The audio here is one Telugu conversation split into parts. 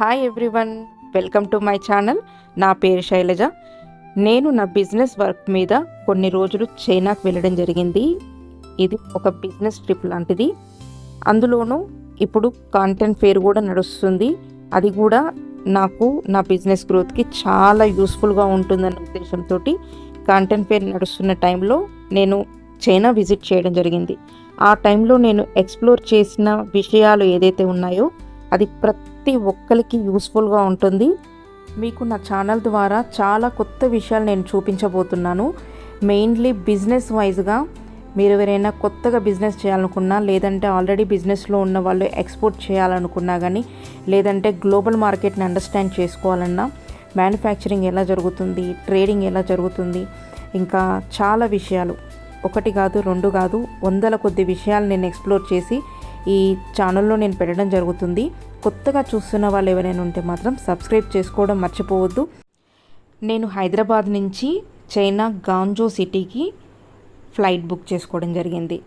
Hi everyone, welcome to my channel. నా పేరు శైలజ. నేను నా బిజినెస్ వర్క్ మీద కొన్ని రోజులు చైనాకు వెళ్ళడం జరిగింది. ఇది ఒక బిజినెస్ ట్రిప్ లాంటిది. అందులోనూ ఇప్పుడు కాంటెంట్ ఫేర్ కూడా నడుస్తుంది. అది కూడా నాకు నా బిజినెస్ గ్రోత్కి చాలా యూస్ఫుల్గా ఉంటుందన్న ఉద్దేశంతో కాంటెంట్ ఫేర్ నడుస్తున్న టైంలో నేను చైనా విజిట్ చేయడం జరిగింది. ఆ టైంలో నేను ఎక్స్ప్లోర్ చేసిన విషయాలు ఏదైతే ఉన్నాయో అది ప్రతి ఒక్కరికి యూస్ఫుల్గా ఉంటుంది. మీకు నా ఛానల్ ద్వారా చాలా కొత్త విషయాలు నేను చూపించబోతున్నాను. మెయిన్లీ బిజినెస్ వైజ్గా మీరు ఎవరైనా కొత్తగా బిజినెస్ చేయాలనుకున్నా, లేదంటే ఆల్రెడీ బిజినెస్లో ఉన్న వాళ్ళు ఎక్స్పోర్ట్ చేయాలనుకున్నా కానీ, లేదంటే గ్లోబల్ మార్కెట్ని అండర్స్టాండ్ చేసుకోవాలన్నా, మ్యానుఫ్యాక్చరింగ్ ఎలా జరుగుతుంది, ట్రేడింగ్ ఎలా జరుగుతుంది, ఇంకా చాలా విషయాలు, ఒకటి కాదు రెండు కాదు వందల కొద్ది విషయాలు నేను ఎక్స్ప్లోర్ చేసి ఈ ఛానల్లో నేను పెట్టడం జరుగుతుంది. కొత్తగా చూస్తున్న వాళ్ళు ఎవరైనా ఉంటే మాత్రం సబ్స్క్రైబ్ చేసుకోవడం మర్చిపోవద్దు. నేను హైదరాబాద్ నుంచి చైనా గాంజో సిటీకి ఫ్లైట్ బుక్ చేసుకోవడం జరిగింది.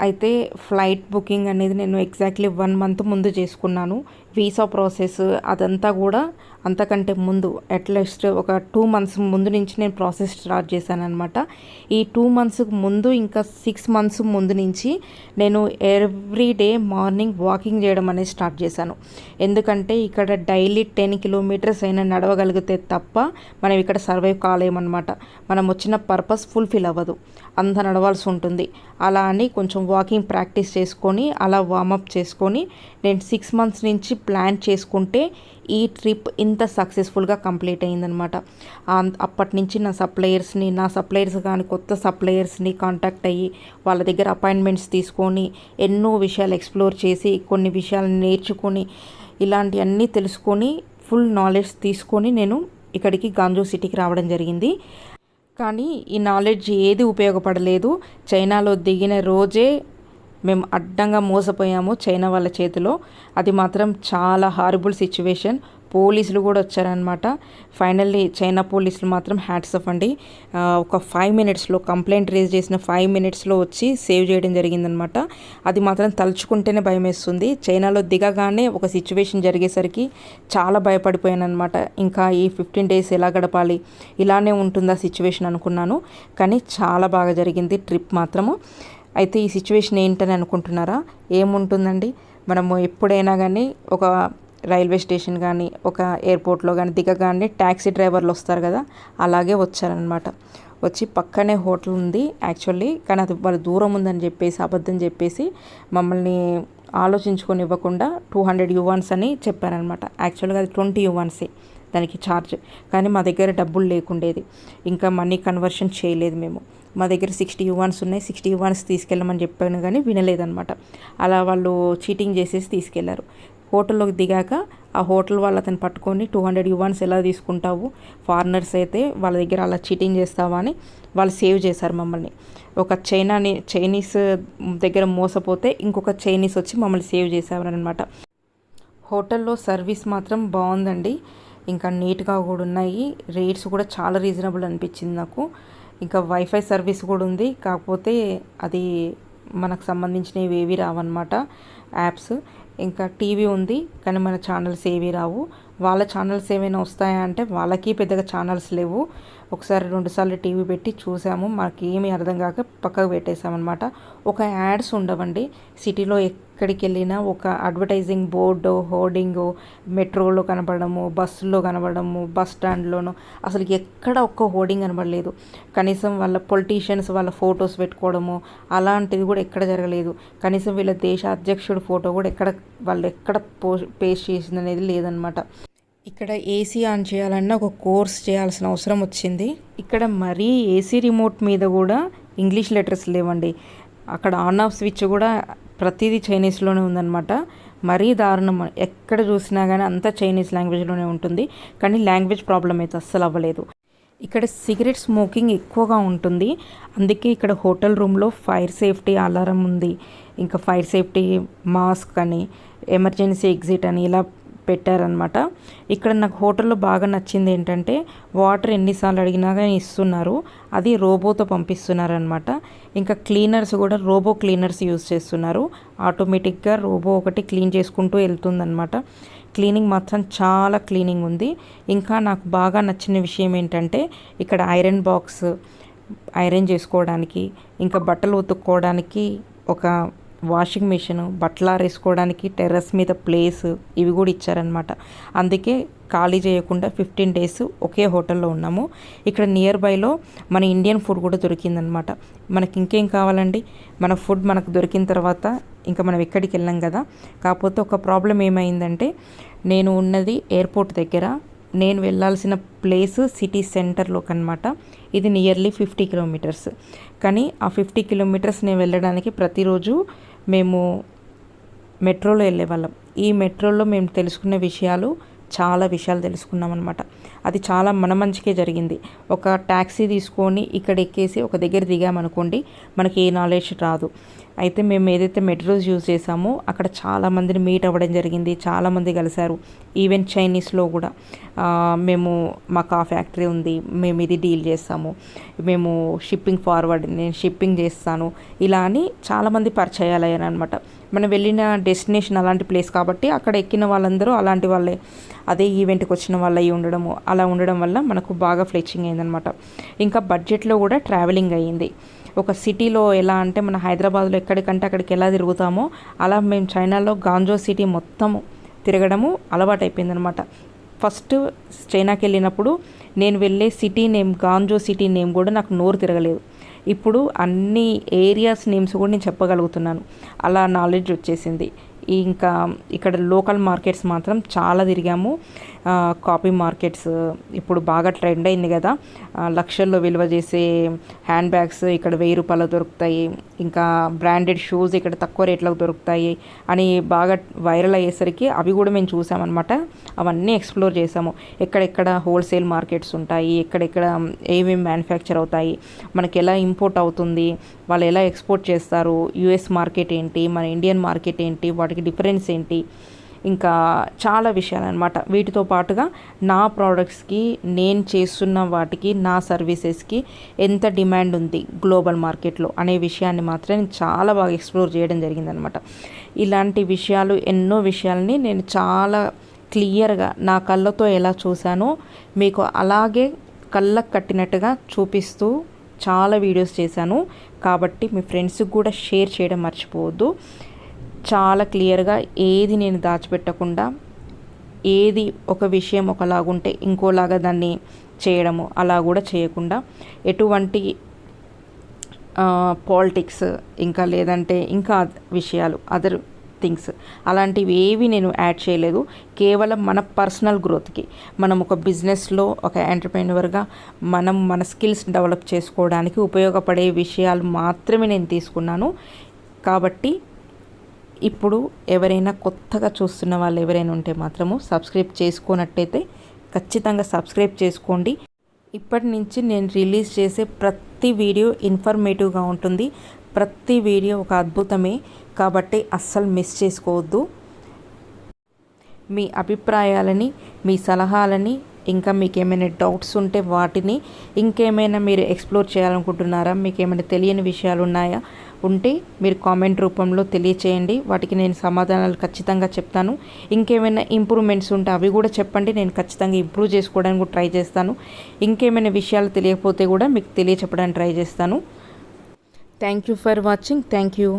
అయితే ఫ్లైట్ బుకింగ్ అనేది నేను ఎగ్జాక్ట్లీ 1 month ముందు చేసుకున్నాను. వీసా ప్రాసెస్ అదంతా కూడా అంతకంటే ముందు అట్లీస్ట్ ఒక 2 months ముందు నుంచి నేను ప్రాసెస్ స్టార్ట్ చేశాను అనమాట. ఈ 2 months ముందు ఇంకా 6 months ముందు నుంచి నేను ఎవ్రీ డే మార్నింగ్ వాకింగ్ చేయడం అనేది స్టార్ట్ చేశాను. ఎందుకంటే ఇక్కడ డైలీ 10 kilometers అయినా నడవగలిగితే తప్ప మనం ఇక్కడ సర్వైవ్ కాలేమన్నమాట. మనం వచ్చిన పర్పస్ ఫుల్ఫిల్ అవ్వదు, అంత నడవాల్సి ఉంటుంది. అలా అని కొంచెం వాకింగ్ ప్రాక్టీస్ చేసుకొని అలా వార్మప్ చేసుకొని నేను 6 months నుంచి ప్లాన్ చేసుకుంటే ఈ ట్రిప్ ఇంత సక్సెస్ఫుల్గా కంప్లీట్ అయిందనమాట. అప్పటి నుంచి నా సప్లయర్స్ కానీ కొత్త సప్లయర్స్ని కాంటాక్ట్ అయ్యి వాళ్ళ దగ్గర అపాయింట్మెంట్స్ తీసుకొని ఎన్నో విషయాలు ఎక్స్ప్లోర్ చేసి కొన్ని విషయాలు నేర్చుకొని ఇలాంటివన్నీ తెలుసుకొని ఫుల్ నాలెడ్జ్ తీసుకొని నేను ఇక్కడికి గాంజో సిటీకి రావడం జరిగింది. కానీ ఈ నాలెడ్జ్ ఏది ఉపయోగపడలేదు. చైనాలో దిగిన రోజే మేము అడ్డంగా మోసపోయాము చైనా వాళ్ళ చేతిలో. అది మాత్రం చాలా హారబుల్ సిచ్యువేషన్. పోలీసులు కూడా వచ్చారనమాట. ఫైనల్లీ చైనా పోలీసులు మాత్రం హ్యాట్స్ ఆఫ్ అండి. ఒక 5 minutesలో కంప్లైంట్ రేజ్ చేసిన 5 minutesలో వచ్చి సేవ్ చేయడం జరిగిందనమాట. అది మాత్రం తలుచుకుంటేనే భయం వేస్తుంది. చైనాలో దిగగానే ఒక సిచ్యువేషన్ జరిగేసరికి చాలా భయపడిపోయాను అనమాట. ఇంకా ఈ 15 days ఎలా గడపాలి, ఇలానే ఉంటుందా సిచ్యువేషన్ అనుకున్నాను. కానీ చాలా బాగా జరిగింది ట్రిప్ మాత్రము. అయితే ఈ సిచ్యువేషన్ ఏంటని అనుకుంటున్నారా? ఏముంటుందండి, మనము ఎప్పుడైనా కానీ ఒక రైల్వే స్టేషన్ కానీ ఒక ఎయిర్పోర్ట్లో కానీ దిగగానే ట్యాక్సీ డ్రైవర్లు వస్తారు కదా, అలాగే వచ్చారనమాట. వచ్చి పక్కనే హోటల్ ఉంది యాక్చువల్లీ, కానీ అది వాళ్ళు దూరం ఉందని చెప్పేసి అబద్ధం చెప్పేసి మమ్మల్ని ఆలోచించుకొని ఇవ్వకుండా 200 yuans అని చెప్పారనమాట. యాక్చువల్గా అది 20 yuans దానికి ఛార్జ్. కానీ మా దగ్గర డబ్బులు లేకుండేది, ఇంకా మనీ కన్వర్షన్ చేయలేదు మేము. మా దగ్గర 60 yuans ఉన్నాయి, 60 yuans తీసుకెళ్ళమని చెప్పాను కానీ వినలేదనమాట. అలా వాళ్ళు చీటింగ్ చేసేసి తీసుకెళ్లారు. హోటల్లోకి దిగాక ఆ హోటల్ వాళ్ళు అతను పట్టుకొని 200 yuans ఎలా తీసుకుంటావు, ఫారినర్స్ అయితే వాళ్ళ దగ్గర అలా చీటింగ్ చేస్తావా అని వాళ్ళు సేవ్ చేశారు మమ్మల్ని. ఒక చైనీస్ దగ్గర మోసపోతే ఇంకొక చైనీస్ వచ్చి మమ్మల్ని సేవ్ చేశారనమాట. హోటల్లో సర్వీస్ మాత్రం బాగుందండి, ఇంకా నీట్గా కూడా ఉన్నాయి. రేట్స్ కూడా చాలా రీజనబుల్ అనిపించింది నాకు. ఇంకా వైఫై సర్వీస్ కూడా ఉంది, కాకపోతే అది మనకు సంబంధించినవి ఏవి రావన్నమాట యాప్స్. ఇంకా టీవీ ఉంది కానీ మన ఛానల్స్ ఏవి రావు. వాళ్ళ ఛానల్స్ ఏమైనా వస్తాయా అంటే వాళ్ళకి పెద్దగా ఛానల్స్ లేవు. ఒకసారి 2 సార్లు టీవీ పెట్టి చూసాము, మాకు ఏమీ అర్థం కాక పక్కకు పెట్టేసామన్నమాట. ఒక యాడ్స్ ఉండవండి సిటీలో. ఎక్కడికి వెళ్ళినా ఒక అడ్వర్టైజింగ్ బోర్డు, హోర్డింగు మెట్రోలో కనపడము, బస్సులో కనపడము, బస్ స్టాండ్లోనూ అసలు ఎక్కడ ఒక్క హోర్డింగ్ కనపడలేదు. కనీసం వాళ్ళ పొలిటీషియన్స్ వాళ్ళ ఫొటోస్ పెట్టుకోవడము అలాంటిది కూడా ఎక్కడ జరగలేదు. కనీసం వీళ్ళ దేశ అధ్యక్షుడు ఫోటో కూడా వాళ్ళు ఎక్కడ పేస్ట్ చేసింది అనేది లేదనమాట. ఇక్కడ ఏసీ ఆన్ చేయాలన్నా ఒక కోర్స్ చేయాల్సిన అవసరం వచ్చింది. ఇక్కడ మరీ ఏసీ రిమోట్ మీద కూడా ఇంగ్లీష్ లెటర్స్ లేవండి. అక్కడ ఆన్ ఆఫ్ స్విచ్ కూడా ప్రతిదీ చైనీస్లోనే ఉందన్నమాట. మరీ దారుణం. ఎక్కడ చూసినా కానీ అంతా చైనీస్ లాంగ్వేజ్లోనే ఉంటుంది. కానీ లాంగ్వేజ్ ప్రాబ్లం అయితే అస్సలు అవ్వలేదు. ఇక్కడ సిగరెట్ స్మోకింగ్ ఎక్కువగా ఉంటుంది. అందుకే ఇక్కడ హోటల్ రూమ్లో ఫైర్ సేఫ్టీ అలారం ఉంది, ఇంకా ఫైర్ సేఫ్టీ మాస్క్ అని, ఎమర్జెన్సీ ఎగ్జిట్ అని ఇలా పెట్టారనమాట. ఇక్కడ నాకు హోటల్లో బాగా నచ్చింది ఏంటంటే వాటర్ ఎన్నిసార్లు అడిగినా కానీ ఇస్తున్నారు, అది రోబోతో పంపిస్తున్నారనమాట. ఇంకా క్లీనర్స్ కూడా రోబో క్లీనర్స్ యూజ్ చేస్తున్నారు. ఆటోమేటిక్గా రోబో ఒకటి క్లీన్ చేసుకుంటూ వెళ్తుందనమాట. క్లీనింగ్ మాత్రం చాలా క్లీనింగ్ ఉంది. ఇంకా నాకు బాగా నచ్చిన విషయం ఏంటంటే ఇక్కడ ఐరన్ బాక్స్, ఐరన్ చేసుకోవడానికి, ఇంకా బట్టలు ఉతుక్కోవడానికి ఒక వాషింగ్ మిషన్, బట్టలు ఆరేసుకోవడానికి టెర్రస్ మీద ప్లేస్, ఇవి కూడా ఇచ్చారనమాట. అందుకే ఖాళీ చేయకుండా 15 days ఒకే హోటల్లో ఉన్నాము. ఇక్కడ నియర్ బైలో మన ఇండియన్ ఫుడ్ కూడా దొరికిందనమాట. మనకి ఇంకేం కావాలండి, మన ఫుడ్ మనకు దొరికిన తర్వాత ఇంకా మనం ఎక్కడికి వెళ్ళాం కదా. కాకపోతే ఒక ప్రాబ్లం ఏమైందంటే, నేను ఉన్నది ఎయిర్పోర్ట్ దగ్గర, నేను వెళ్ళాల్సిన ప్లేస్ సిటీ సెంటర్లోకి అనమాట. ఇది నియర్లీ 50 kilometers. కానీ ఆ 50 kilometers నేను వెళ్ళడానికి ప్రతిరోజు మేము మెట్రోలో వెళ్ళేవాళ్ళం. ఈ మెట్రోలో మేము తెలుసుకునే విషయాలు, చాలా విషయాలు తెలుసుకున్నాం అనమాట. అది చాలా మన మంచికే జరిగింది. ఒక ట్యాక్సీ తీసుకొని ఇక్కడ ఎక్కేసి ఒక దగ్గర దిగామనుకోండి, మనకి ఏ నాలెడ్జ్ రాదు. అయితే మేము ఏదైతే మెట్రోస్ యూజ్ చేసామో అక్కడ చాలామందిని మీట్ అవ్వడం జరిగింది, చాలామంది కలిశారు. ఈవెన్ చైనీస్లో కూడా మేము, మాకు ఆ ఫ్యాక్టరీ ఉంది, మేము ఇది డీల్ చేస్తాము, మేము షిప్పింగ్ ఫార్వర్డ్, నేను షిప్పింగ్ చేస్తాను, ఇలా అని చాలామంది పరిచయాలు అయ్యారు అనమాట. మనం వెళ్ళిన డెస్టినేషన్ అలాంటి ప్లేస్ కాబట్టి అక్కడ ఎక్కిన వాళ్ళందరూ అలాంటి వాళ్ళే, అదే ఈవెంట్కి వచ్చిన వాళ్ళు అయ్యి ఉండడము, అలా ఉండడం వల్ల మనకు బాగా ఫ్లెచింగ్ అయిందనమాట. ఇంకా బడ్జెట్లో కూడా ట్రావెలింగ్ అయ్యింది. ఒక సిటీలో ఎలా అంటే మన హైదరాబాద్లో ఎక్కడికంటే అక్కడికి ఎలా తిరుగుతామో అలా మేము చైనాలో గాంజో సిటీ మొత్తము తిరగడము అలవాటు అయిపోయిందనమాట. ఫస్ట్ చైనాకి వెళ్ళినప్పుడు నేను వెళ్ళే సిటీ నేమ్, గాంజో సిటీ నేమ్ కూడా నాకు నోరు తిరగలేదు. ఇప్పుడు అన్ని ఏరియాస్ నేమ్స్ కూడా నేను చెప్పగలుగుతున్నాను, అలా నాలెడ్జ్ వచ్చేసింది. ఇంకా ఇక్కడ లోకల్ మార్కెట్స్ మాత్రం చాలా తిరిగాము. కాపీ మార్కెట్స్ ఇప్పుడు బాగా ట్రెండ్ అయింది కదా, లక్షల్లో విలువ చేసే హ్యాండ్ బ్యాగ్స్ ఇక్కడ 1000 రూపాయలు దొరుకుతాయి, ఇంకా బ్రాండెడ్ షూస్ ఇక్కడ తక్కువ రేట్లకు దొరుకుతాయి అని బాగా వైరల్ అయ్యేసరికి అవి కూడా మేము చూసామన్నమాట. అవన్నీ ఎక్స్ప్లోర్ చేసాము. ఎక్కడెక్కడ హోల్సేల్ మార్కెట్స్ ఉంటాయి, ఎక్కడెక్కడ ఏమేమి మ్యానుఫ్యాక్చర్ అవుతాయి, మనకి ఎలా ఇంపోర్ట్ అవుతుంది, వాళ్ళు ఎలా ఎక్స్పోర్ట్ చేస్తారు, యుఎస్ మార్కెట్ ఏంటి, మన ఇండియన్ మార్కెట్ ఏంటి, వాటికి డిఫరెన్స్ ఏంటి, ఇంకా చాలా విషయాలు అనమాట. వీటితో పాటుగా నా ప్రోడక్ట్స్కి, నేను చేస్తున్న వాటికి, నా సర్వీసెస్కి ఎంత డిమాండ్ ఉంది గ్లోబల్ మార్కెట్లో అనే విషయాన్ని మాత్రం నేను చాలా బాగా ఎక్స్ప్లోర్ చేయడం జరిగిందనమాట. ఇలాంటి విషయాలు, ఎన్నో విషయాలని నేను చాలా క్లియర్గా నా కళ్ళతో ఎలా చూశానో మీకు అలాగే కళ్ళకు కట్టినట్టుగా చూపిస్తూ చాలా వీడియోస్ చేశాను. కాబట్టి మీ ఫ్రెండ్స్కి కూడా షేర్ చేయడం మర్చిపోవద్దు. చాలా క్లియర్గా ఏది నేను దాచిపెట్టకుండా, ఏది ఒక విషయం ఒకలాగుంటే ఇంకోలాగా దాన్ని చేయడము అలా కూడా చేయకుండా, ఎటువంటి పాలిటిక్స్ ఇంకా లేదంటే ఇంకా విషయాలు, అదర్ థింగ్స్ అలాంటివి ఏవి నేను యాడ్ చేయలేదు. కేవలం మన పర్సనల్ గ్రోత్కి, మనం ఒక బిజినెస్లో ఒక ఎంటర్‌ప్రెన్యూర్‌గా మనం మన స్కిల్స్ డెవలప్ చేసుకోవడానికి ఉపయోగపడే విషయాలు మాత్రమే నేను తీసుకున్నాను. కాబట్టి ఇప్పుడు ఎవరైనా కొత్తగా చూస్తున్న వాళ్ళు ఎవరైనా ఉంటే మాత్రము సబ్స్క్రైబ్ చేసుకోనట్టయితే ఖచ్చితంగా సబ్స్క్రైబ్ చేసుకోండి. ఇప్పటి నుంచి నేను రిలీజ్ చేసే ప్రతి వీడియో ఇన్ఫర్మేటివ్గా ఉంటుంది. ప్రతి వీడియో ఒక అద్భుతమే, కాబట్టి అస్సలు మిస్ చేసుకోవద్దు. మీ అభిప్రాయాలని, మీ సలహాలని, ఇంకా మీకు ఏమైనా డౌట్స్ ఉంటే వాటిని, ఇంకేమైనా మీరు ఎక్స్ప్లోర్ చేయాలనుకుంటున్నారా, మీకు ఏమైనా తెలియని విషయాలు ఉన్నాయా ఉంటే మీరు కామెంట్ రూపంలో తెలియచేయండి. వాటికి నేను సమాధానాలు ఖచ్చితంగా చెప్తాను. ఇంకేమైనా ఇంప్రూవ్మెంట్స్ ఉంటే అవి కూడా చెప్పండి, నేను ఖచ్చితంగా ఇంప్రూవ్ చేసుకోవడానికి కూడా ట్రై చేస్తాను. ఇంకేమైనా విషయాలు తెలియకపోతే కూడా మీకు తెలియచెప్పడానికి ట్రై చేస్తాను. Thank you for watching. Thank you.